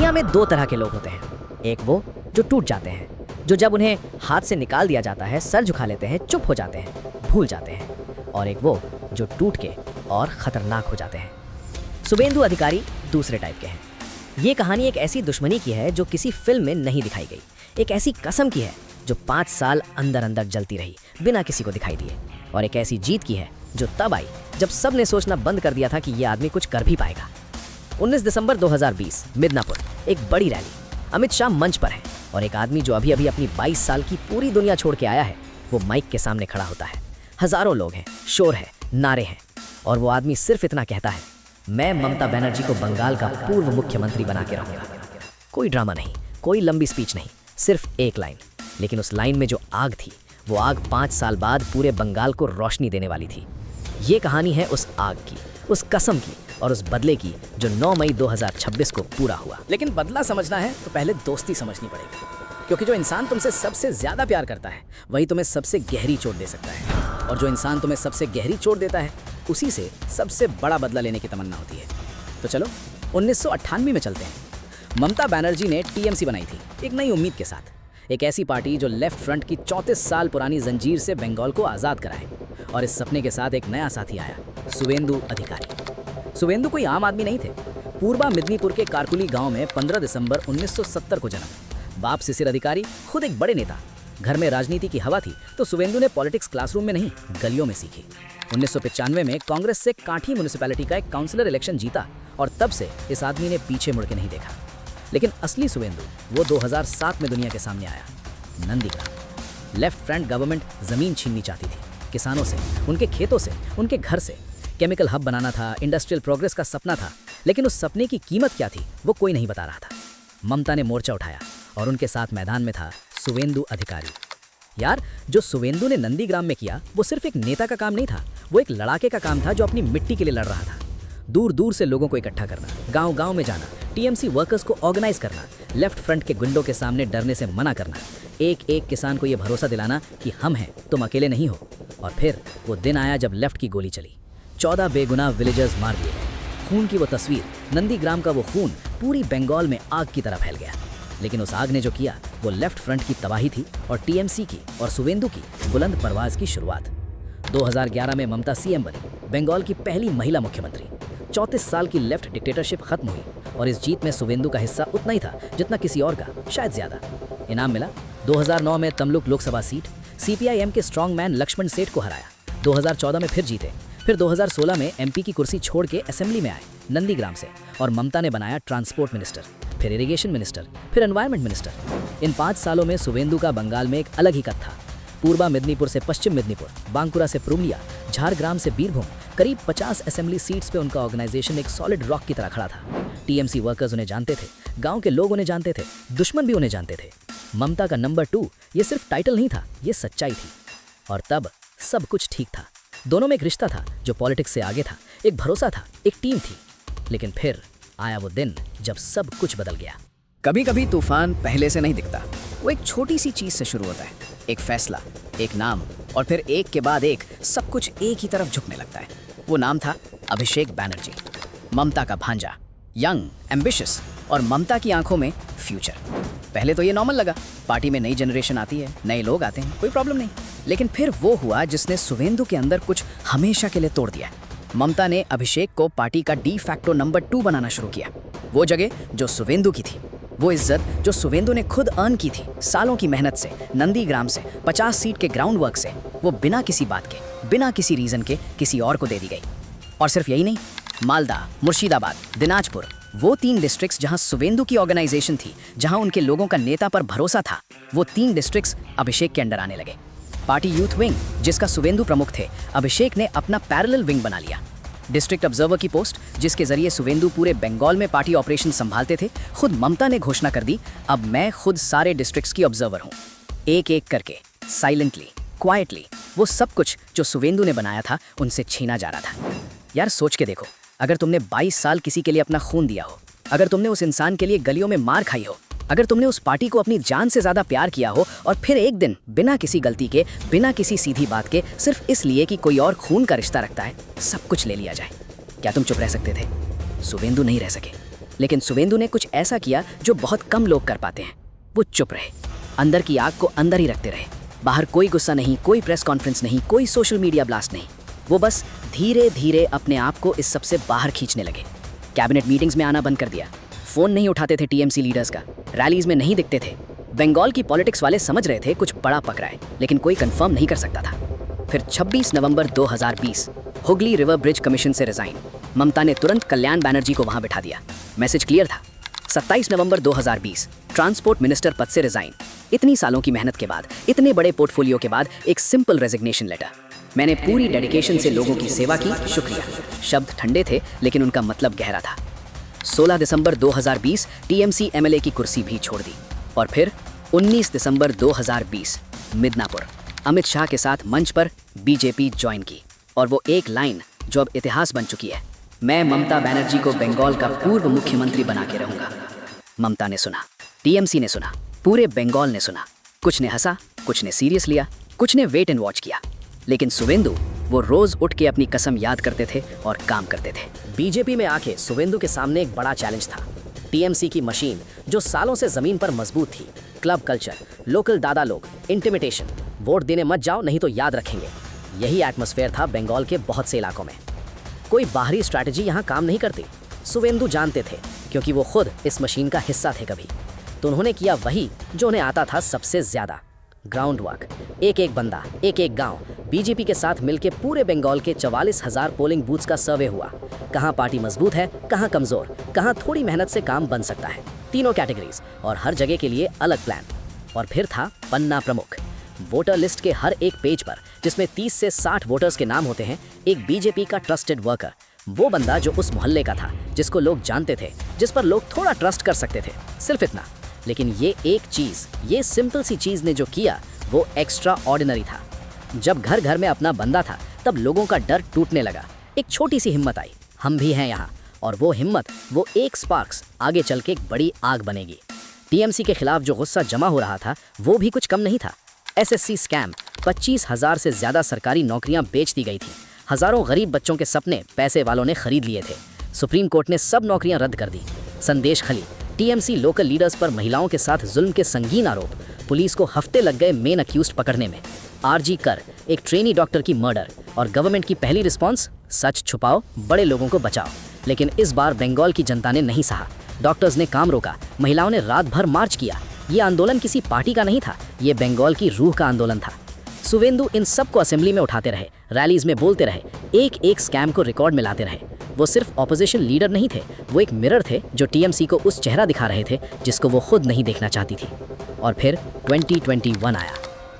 दुनिया में दो तरह के लोग होते हैं, एक वो जो टूट जाते हैं, जो जब उन्हें हाथ से निकाल दिया जाता है सर झुका लेते हैं, चुप हो जाते हैं, भूल जाते हैं, और एक वो जो टूट के और खतरनाक हो जाते हैं। शुभेंदु अधिकारी दूसरे टाइप के हैं। ये कहानी एक ऐसी दुश्मनी की है जो किसी फिल्म में नहीं दिखाई गई, एक ऐसी कसम की है जो 5 साल अंदर अंदर जलती रही बिना किसी को दिखाई दिए, और एक ऐसी जीत की है जो तब आई जब सब ने सोचना बंद कर दिया था कि ये आदमी कुछ कर भी पाएगा। 19 दिसंबर 2020 मिदनापुर, एक बड़ी रैली। अमित शाह मंच पर है और एक आदमी जो अभी अभी अपनी 22 साल की पूरी दुनिया छोड़ के आया है वो माइक के सामने खड़ा होता है। हजारों लोग हैं, शोर है, नारे हैं, और वो आदमी सिर्फ इतना कहता है, मैं ममता बनर्जी को बंगाल का पूर्व मुख्यमंत्री बना के रहूंगा। कोई ड्रामा नहीं, कोई लंबी स्पीच नहीं, सिर्फ एक लाइन, लेकिन उस लाइन में जो आग थी वो आग 5 साल बाद पूरे बंगाल को रोशनी देने वाली थी। ये कहानी है उस आग की, उस कसम की और उस बदले की जो 9 मई 2026 को पूरा हुआ। लेकिन बदला समझना है तो पहले दोस्ती समझनी पड़ेगी, क्योंकि जो इंसान तुमसे सबसे ज्यादा प्यार करता है वही तुम्हें सबसे गहरी चोट दे सकता है, और जो इंसान तुम्हें सबसे गहरी चोट देता है उसी से सबसे बड़ा बदला लेने की तमन्ना होती है। तो चलो 1998 में चलते हैं। ममता बनर्जी ने टीएमसी बनाई थी एक नई उम्मीद के साथ, एक ऐसी पार्टी जो लेफ्ट फ्रंट की 34 साल पुरानी जंजीर से बंगाल को आज़ाद कराए। और इस सपने के साथ एक नया साथी आया, शुभेंदु अधिकारी। शुभेंदु कोई आम आदमी नहीं थे। पूर्वा मिदनीपुर के कारकुली गांव में 15 दिसंबर 1970 को जन्म। बाप शिशिर अधिकारी, खुद एक बड़े नेता। घर में राजनीति की हवा थी तो शुभेंदु ने पॉलिटिक्स क्लासरूम में नहीं, गलियों में सीखी। 1995 में कांग्रेस से काठी म्युनिसिपैलिटी का एक काउंसिलर इलेक्शन जीता, और तब से इस आदमी ने पीछे मुड़ के नहीं देखा। लेकिन असली शुभेंदु वो 2007 में दुनिया के सामने आया, नंदीग्राम। लेफ्ट फ्रंट गवर्नमेंट जमीन छीननी चाहती थी किसानों से, उनके खेतों से, उनके घर से। केमिकल हब बनाना था, इंडस्ट्रियल प्रोग्रेस का सपना था, लेकिन उस सपने की कीमत क्या थी वो कोई नहीं बता रहा था। ममता ने मोर्चा उठाया और उनके साथ मैदान में था शुभेंदु अधिकारी। यार, जो शुभेंदु ने नंदीग्राम में किया वो सिर्फ एक नेता का काम नहीं था, वो एक लड़ाके का काम था जो अपनी मिट्टी के लिए लड़ रहा था। दूर दूर से लोगों को इकट्ठा करना, गांव गांव में जाना, टीएमसी वर्कर्स को ऑर्गेनाइज करना, लेफ्ट फ्रंट के गुंडों के सामने डरने से मना करना, एक एक किसान को ये भरोसा दिलाना कि हम हैं, तुम अकेले नहीं हो। और फिर वो दिन आया जब लेफ्ट की गोली चली, 14 बेगुनाह विलेजर्स मार दिए गए। खून की वो तस्वीर, नंदीग्राम का वो खून पूरी बंगाल में आग की तरह फैल गया। लेकिन उस आग ने जो किया वो लेफ्ट फ्रंट की तबाही थी, और टीएमसी की और शुभेंदु की बुलंद परवाज की शुरुआत। 2011 में ममता सीएम बनी, बंगाल की पहली महिला मुख्यमंत्री। 34 साल की लेफ्ट डिक्टेटरशिप खत्म हुई, और इस जीत में शुभेंदु का हिस्सा उतना ही था जितना किसी और का, शायद ज्यादा। इनाम मिला 2009 में तमलुक लोकसभा सीट, सीपीआईएम के स्ट्रॉन्ग मैन लक्ष्मण सेठ को हराया। 2014 में फिर जीते, फिर 2016 में एमपी की कुर्सी छोड़ के असेंबली में आए नंदीग्राम से, और ममता ने बनाया ट्रांसपोर्ट मिनिस्टर, फिर इरिगेशन मिनिस्टर, फिर एनवायरमेंट मिनिस्टर। इन 5 सालों में शुभेंदु का बंगाल में एक अलग ही कद था। पूर्वा मिदनीपुर से पश्चिम मिदनीपुर, बांकुरा से पुरुलिया, झारग्राम से बीरभूम, करीब 50 असेंबली सीट्स पे उनका ऑर्गेनाइजेशन एक सॉलिड रॉक की तरह खड़ा था। टीएमसी वर्कर्स उन्हें जानते थे, गांव के लोग उन्हें जानते थे, दुश्मन भी उन्हें जानते थे। ममता का नंबर 2 ये सिर्फ टाइटल नहीं था, ये सच्चाई थी। और तब सब कुछ ठीक था। दोनों में एक रिश्ता था जो पॉलिटिक्स से आगे था, एक भरोसा था, एक टीम थी। लेकिन फिर आया वो दिन जब सब कुछ बदल गया। कभी कभी तूफान पहले से नहीं दिखता, वो एक छोटी सी चीज से शुरू होता है, एक फैसला, एक नाम, और फिर एक के बाद एक सब कुछ एक ही तरफ झुकने लगता है। वो नाम था अभिषेक बैनर्जी, ममता का भांजा, यंग, एम्बिशियस, और ममता की आंखों में फ्यूचर। पहले तो ये नॉर्मल लगा, पार्टी में नई जनरेशन आती है, नए लोग आते हैं, कोई प्रॉब्लम नहीं। लेकिन फिर वो हुआ जिसने शुभेंदु के अंदर कुछ हमेशा के लिए तोड़ दिया। ममता ने अभिषेक को पार्टी का डी फैक्टो नंबर 2 बनाना शुरू किया। वो जगह जो शुभेंदु की थी, वो इज्जत जो शुभेंदु ने खुद अर्न की थी सालों की मेहनत से, नंदीग्राम से, 50 सीट के ग्राउंड वर्क से, वो बिना किसी बात के, बिना किसी रीजन के किसी और को दे दी गई। और सिर्फ यही नहीं, मालदा, मुर्शिदाबाद, दिनाजपुर, वो 3 डिस्ट्रिक्ट्स जहां शुभेंदु की ऑर्गेनाइजेशन थी, जहां उनके लोगों का नेता पर भरोसा था, वो 3 डिस्ट्रिक्ट्स अभिषेक के अंडर आने लगे। पार्टी यूथ विंग, जिसका शुभेंदु प्रमुख थे, अभिषेक ने अपना पैरेलल विंग बना लिया। डिस्ट्रिक्ट ऑब्जर्वर की पोस्ट, जिसके जरिए शुभेंदु पूरे बंगाल में पार्टी ऑपरेशन संभालते थे, खुद ममता ने घोषणा कर दी, अब मैं खुद सारे डिस्ट्रिक्ट्स की ऑब्जर्वर हूँ। एक एक करके, साइलेंटली, क्वाइटली, वो सब कुछ जो शुभेंदु ने बनाया था उनसे छीना जा रहा था। यार सोच के देखो, अगर तुमने 22 साल किसी के लिए अपना खून दिया हो, अगर तुमने उस इंसान के लिए गलियों में मार खाई हो, अगर तुमने उस पार्टी को अपनी जान से ज्यादा प्यार किया हो, और फिर एक दिन बिना किसी गलती के, बिना किसी सीधी बात के, सिर्फ इसलिए कि कोई और खून का रिश्ता रखता है, सब कुछ ले लिया जाए, क्या तुम चुप रह सकते थे? शुभेंदु नहीं रह सके। लेकिन सुवेंदु ने कुछ ऐसा किया जो बहुत कम लोग कर पाते हैं। वो चुप रहे, अंदर की आग को अंदर ही रखते रहे। बाहर कोई गुस्सा नहीं, कोई प्रेस कॉन्फ्रेंस नहीं, कोई सोशल मीडिया ब्लास्ट नहीं। वो बस धीरे धीरे अपने आप को इस सब से बाहर खींचने लगे। कैबिनेट मीटिंग्स में आना बंद कर दिया, फोन नहीं उठाते थे टीएमसी लीडर्स का, रैलीज में नहीं दिखते थे। बंगाल की पॉलिटिक्स वाले समझ रहे थे कुछ बड़ा पकड़ा है, लेकिन कोई कंफर्म नहीं कर सकता था। फिर 26 नवंबर 2020 हुगली रिवर ब्रिज कमीशन से रिजाइन। ममता ने तुरंत कल्याण बैनर्जी को वहां बिठा दिया। मैसेज क्लियर था। 27 नवंबर 2020 ट्रांसपोर्ट मिनिस्टर पद से रिजाइन। इतनी सालों की मेहनत के बाद, इतने बड़े पोर्टफोलियो के बाद एक सिंपल रेजिग्नेशन लेटर। मैंने पूरी डेडिकेशन से लोगों की सेवा की, शुक्रिया। शब्द ठंडे थे लेकिन उनका मतलब गहरा था। 16 दिसंबर 2020 टीएमसी एमएलए की कुर्सी भी छोड़ दी। और फिर 19 दिसंबर 2020 मिदनापुर अमित शाह के साथ मंच पर बीजेपी ज्वाइन की। और वो एक लाइन जो अब इतिहास बन चुकी है, मैं ममता बनर्जी को बंगाल का पूर्व मुख्यमंत्री बना के रहूंगा। ममता ने सुना, टीएमसी ने सुना, पूरे बंगाल ने सुना। कुछ ने हंसा, कुछ ने सीरियस लिया, कुछ ने वेट एंड वॉच किया। लेकिन सुवेंदु, वो रोज उठ के अपनी कसम याद करते थे और काम करते थे। बीजेपी में आके सुवेंदु के सामने एक बड़ा चैलेंज था। टीएमसी की मशीन जो सालों से जमीन पर मजबूत थी, क्लब कल्चर, लोकल दादा लोग, इंटिमिटेशन, वोट देने मत जाओ नहीं तो याद रखेंगे। यही एटमॉस्फेयर था बंगाल के बहुत से इलाकों में। कोई बाहरी स्ट्रैटेजी यहाँ काम नहीं करती। सुवेंदु जानते थे, क्योंकि वो खुद इस मशीन का हिस्सा थे कभी। तो उन्होंने किया वही जो उन्हें आता था सबसे ज्यादा, ग्राउंड वर्क। एक एक बंदा, एक एक गांव बीजेपी के साथ मिलकर पूरे बंगाल के 44,000 पोलिंग बूथ्स का सर्वे हुआ। कहाँ पार्टी मजबूत है, कहाँ कमजोर, कहाँ थोड़ी मेहनत से काम बन सकता है। तीनों कैटेगरीज और हर जगह के लिए अलग प्लान। और फिर था पन्ना प्रमुख। वोटर लिस्ट के हर एक पेज पर, जिसमें 30 से 60 वोटर्स के नाम होते हैं, एक बीजेपी का ट्रस्टेड वर्कर। वो बंदा जो उस मोहल्ले का था, जिसको लोग जानते थे, जिस पर लोग थोड़ा ट्रस्ट कर सकते थे, सिर्फ इतना। लेकिन ये एक चीज, ये सिंपल सी चीज ने जो किया वो एक्स्ट्रा ऑर्डिनरी था। जब घर घर में अपना बंदा था, तब लोगों का डर टूटने लगा। एक छोटी सी हिम्मत आई, हम भी हैं यहाँ। और वो हिम्मत, वो एक स्पार्क्स आगे चल के एक बड़ी आग बनेगी। टीएमसी के खिलाफ जो गुस्सा जमा हो रहा था, वो भी कुछ कम नहीं था। एसएससी स्कैम, 25,000 से ज्यादा सरकारी नौकरियां बेच दी गई थी। हजारों गरीब बच्चों के सपने पैसे वालों ने खरीद लिए थे। सुप्रीम कोर्ट ने सब नौकरियां रद्द कर दी। संदेश खली, टीएमसी लोकल लीडर्स पर महिलाओं के साथ जुल्म के संगीन आरोप। पुलिस को हफ्ते लग गए मेन अक्यूज्ड पकड़ने में। आरजी कर, एक ट्रेनी डॉक्टर की मर्डर। और गवर्नमेंट की पहली रिस्पॉन्स, सच छुपाओ, बड़े लोगों को बचाओ। लेकिन इस बार बंगाल की जनता ने नहीं सहा। डॉक्टर्स ने काम रोका, महिलाओं ने रात भर मार्च किया। ये आंदोलन किसी पार्टी का नहीं था, ये बंगाल की रूह का आंदोलन था। सुवेंदु इन सब को असेंबली में उठाते रहे, रैलीज में बोलते रहे, एक एक स्कैम को रिकॉर्ड में लाते रहे। वो सिर्फ ऑपोजिशन लीडर नहीं थे, वो एक मिरर थे जो टीएमसी को उस चेहरा दिखा रहे थे जिसको वो खुद नहीं देखना चाहती थी। और फिर 2021 आया,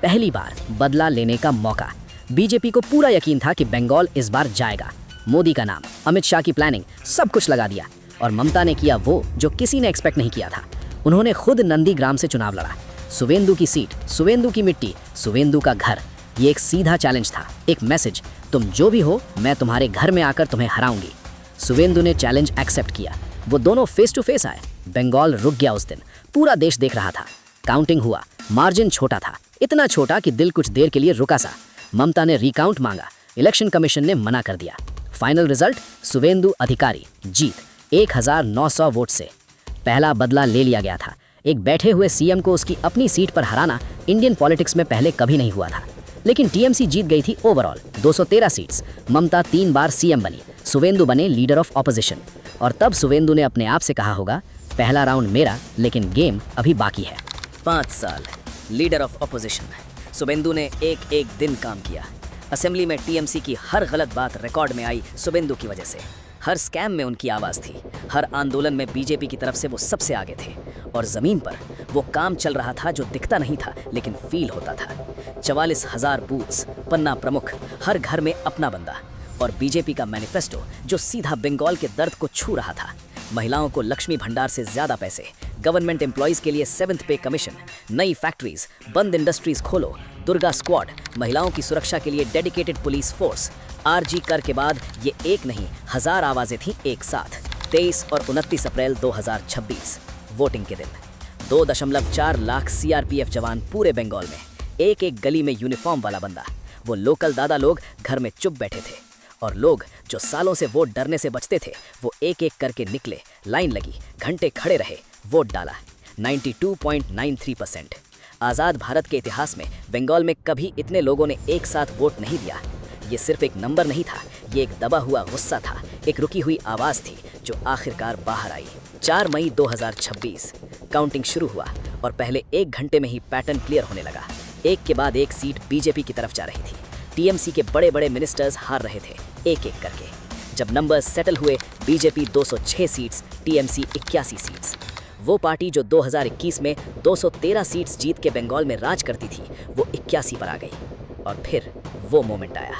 पहली बार बदला लेने का मौका। बीजेपी को पूरा यकीन था कि बंगाल इस बार जाएगा। मोदी का नाम, अमित शाह की प्लानिंग, सब कुछ लगा दिया। और ममता ने किया वो जो किसी ने एक्सपेक्ट नहीं किया था। उन्होंने खुद नंदीग्राम से चुनाव लड़ा। सुवेंदु की सीट, सुवेंदु की मिट्टी, सुवेंदु का घर। ये एक सीधा चैलेंज था, एक मैसेज, तुम जो भी हो, मैं तुम्हारे घर में आकर तुम्हें हराऊंगी। सुवेंदु ने चैलेंज एक्सेप्ट किया। वो दोनों फेस टू फेस आए। बंगाल रुक गया उस दिन, पूरा देश देख रहा था। काउंटिंग हुआ, मार्जिन छोटा था, इतना छोटा कि दिल कुछ देर के लिए रुका सा। ममता ने रिकाउंट मांगा, इलेक्शन कमीशन ने मना कर दिया। फाइनल रिजल्ट, सुवेंदु अधिकारी जीत 1900 वोट से। पहला बदला ले लिया गया था। एक बैठे हुए सीएम को उसकी अपनी सीट पर हराना इंडियन पॉलिटिक्स में पहले कभी नहीं हुआ था। लेकिन टीएमसी जीत गई थी ओवरऑल 213 सीट्स। ममता 3 बार सीएम बनी, सुवेंदु बने लीडर ऑफ ऑपोजिशन। और तब सुवेंदु ने अपने आप से कहा होगा, पहला राउंड मेरा, लेकिन गेम अभी बाकी है। 5 साल लीडर ऑफ ऑपोजिशन। सुवेंदु ने एक एक दिन काम किया। असेंबली में टीएमसी की हर गलत बात रिकॉर्ड में आई सुवेंदु की वजह से। हर स्कैम में उनकी आवाज़ थी। हर आंदोलन में बीजेपी की तरफ से वो सबसे आगे थे। और ज़मीन पर वो काम चल रहा था जो दिखता नहीं था लेकिन फील होता था। 44,000 बूथ्स, पन्ना प्रमुख, हर घर में अपना बंदा। और बीजेपी का मैनिफेस्टो जो सीधा बंगाल के दर्द को छू रहा था। महिलाओं को लक्ष्मी भंडार से ज़्यादा पैसे, गवर्नमेंट एम्प्लॉयज़ के लिए 7th पे कमीशन, नई फैक्ट्रीज, बंद इंडस्ट्रीज खोलो, दुर्गा स्क्वाड, महिलाओं की सुरक्षा के लिए डेडिकेटेड पुलिस फोर्स। आरजी कर के बाद ये एक नहीं, 1000 आवाज़ें थीं एक साथ। 23 और 29 अप्रैल 2026 वोटिंग के दिन 2.4 लाख सीआरपीएफ जवान पूरे बंगाल में, एक एक गली में यूनिफॉर्म वाला बंदा। वो लोकल दादा लोग घर में चुप बैठे थे और लोग जो सालों से वोट डरने से बचते थे वो एक एक करके निकले, लाइन लगी, घंटे खड़े रहे, वोट डाला। 92.93%। आज़ाद भारत के इतिहास में बंगाल में कभी इतने लोगों ने एक साथ वोट नहीं दिया। ये सिर्फ एक नंबर नहीं था, ये एक दबा हुआ गुस्सा था, एक रुकी हुई आवाज़ थी जो आखिरकार बाहर आई। 4 मई 2026 काउंटिंग शुरू हुआ और पहले 1 घंटे में ही पैटर्न क्लियर होने लगा। एक के बाद एक सीट बीजेपी की तरफ जा रही थी। टीएमसी के बड़े बड़े मिनिस्टर्स हार रहे थे एक एक करके। जब नंबर्स सेटल हुए, बीजेपी 206 सीट्स, टीएमसी 81 सीट्स। वो पार्टी जो 2021 में 213 सीट्स जीत के बंगाल में राज करती थी वो 81 पर आ गई। और फिर वो मोमेंट आया,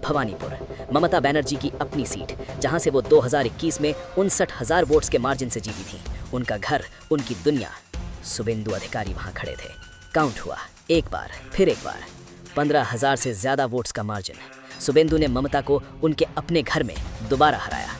भवानीपुर, ममता बनर्जी की अपनी सीट, जहां से वो 2021 में 59,000 वोट्स के मार्जिन से जीती थी। उनका घर, उनकी दुनिया। शुभेंदु अधिकारी वहां खड़े थे। काउंट हुआ, एक बार फिर एक बार, 15,000 से ज्यादा वोट्स का मार्जिन। शुभेंदु ने ममता को उनके अपने घर में दोबारा हराया।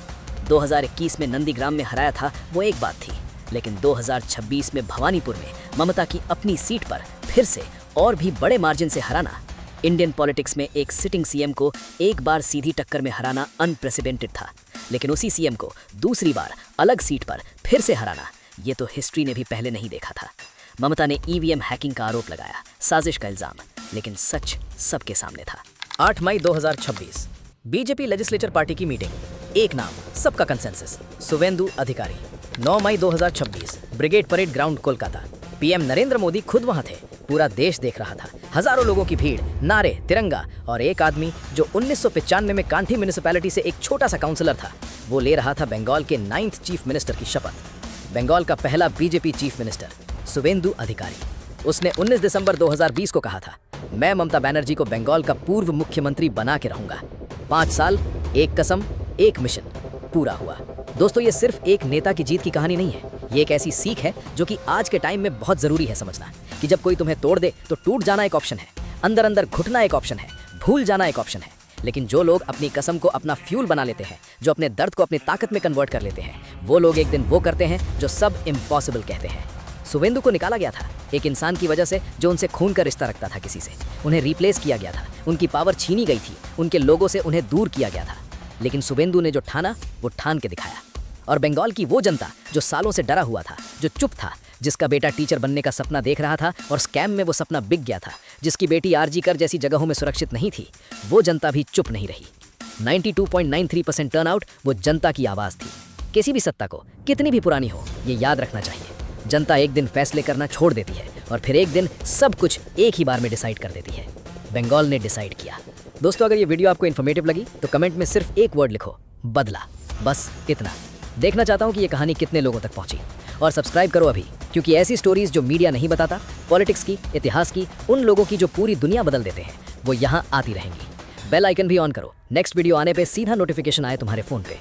2021 में नंदीग्राम में हराया था वो एक बात थी, लेकिन 2026 में भवानीपुर में ममता की अपनी सीट पर फिर से और भी बड़े मार्जिन से हराना। इंडियन पॉलिटिक्स में एक सिटिंग सीएम को एक बार सीधी टक्कर में हराना अनप्रेसिडेंटेड था, लेकिन उसी सीएम को दूसरी बार अलग सीट पर फिर से हराना, ये तो हिस्ट्री ने भी पहले नहीं देखा था। ममता ने ईवीएम हैकिंग का आरोप लगाया, साजिश का इल्जाम, लेकिन सच सबके सामने था। 8 मई 2026 बीजेपी लेजिस्लेचर पार्टी की मीटिंग। एक नाम, सबका कंसेंसस, शुभेंदु अधिकारी। 9 मई 2026 brigade parade ground Kolkata. PM Narendra Modi खुद वहां थे, पूरा देश देख रहा था। हजारों लोगों की भीड़, नारे, तिरंगा और एक आदमी जो 1995 में कांठी म्युनिसिपैलिटी से एक छोटा सा काउंसलर था, वो ले रहा था बंगाल के 9th चीफ मिनिस्टर की शपथ। बंगाल का पहला बीजेपी चीफ मिनिस्टर शुभेंदु अधिकारी। उसने 19 दिसंबर 2020 को कहा था, मैं ममता बनर्जी को बंगाल का पूर्व मुख्यमंत्री बना के रहूंगा। 5 साल, एक कसम, एक मिशन, पूरा हुआ। दोस्तों, ये सिर्फ एक नेता की जीत की कहानी नहीं है, ये एक ऐसी सीख है जो कि आज के टाइम में बहुत जरूरी है समझना, कि जब कोई तुम्हें तोड़ दे तो टूट जाना एक ऑप्शन है, अंदर अंदर घुटना एक ऑप्शन है, भूल जाना एक ऑप्शन है। लेकिन जो लोग अपनी कसम को अपना फ्यूल बना लेते हैं, जो अपने दर्द को अपनी ताकत में कन्वर्ट कर लेते हैं, वो लोग एक दिन वो करते हैं जो सब इम्पॉसिबल कहते हैं। शुभेंदु को निकाला गया था एक इंसान की वजह से जो उनसे खून का रिश्ता रखता था किसी से। उन्हें रिप्लेस किया गया था, उनकी पावर छीनी गई थी, उनके लोगों से उन्हें दूर किया गया था। लेकिन शुभेंदु ने जो ठाना वो ठान के दिखाया। और बंगाल की वो जनता जो सालों से डरा हुआ था, जो चुप था, जिसका बेटा टीचर बनने का सपना देख रहा था और स्कैम में वो सपना बिक गया था, जिसकी बेटी आरजी कर जैसी जगहों में सुरक्षित नहीं थी, वो जनता भी चुप नहीं रही। 92.93% टर्नआउट वो जनता की आवाज़ थी। किसी भी सत्ता को कितनी भी पुरानी हो, ये याद रखना चाहिए, जनता एक दिन फैसले करना छोड़ देती है और फिर एक दिन सब कुछ एक ही बार में डिसाइड कर देती है। बंगाल ने डिसाइड किया। दोस्तों, अगर ये वीडियो आपको इन्फॉर्मेटिव लगी तो कमेंट में सिर्फ एक वर्ड लिखो, बदला। बस इतना। देखना चाहता हूँ कि ये कहानी कितने लोगों तक पहुंची। और सब्सक्राइब करो अभी, क्योंकि ऐसी स्टोरीज जो मीडिया नहीं बताता, पॉलिटिक्स की, इतिहास की, उन लोगों की जो पूरी दुनिया बदल देते हैं, वो यहाँ आती रहेंगी। बेल आइकन भी ऑन करो, नेक्स्ट वीडियो आने पे सीधा नोटिफिकेशन आए तुम्हारे फोन पे।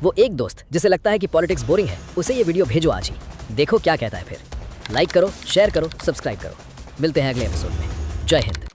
वो एक दोस्त जिसे लगता है कि पॉलिटिक्स बोरिंग है, उसे ये वीडियो भेजो आज ही, देखो क्या कहता है फिर। लाइक करो, शेयर करो, सब्सक्राइब करो। मिलते हैं अगले एपिसोड में। जय हिंद।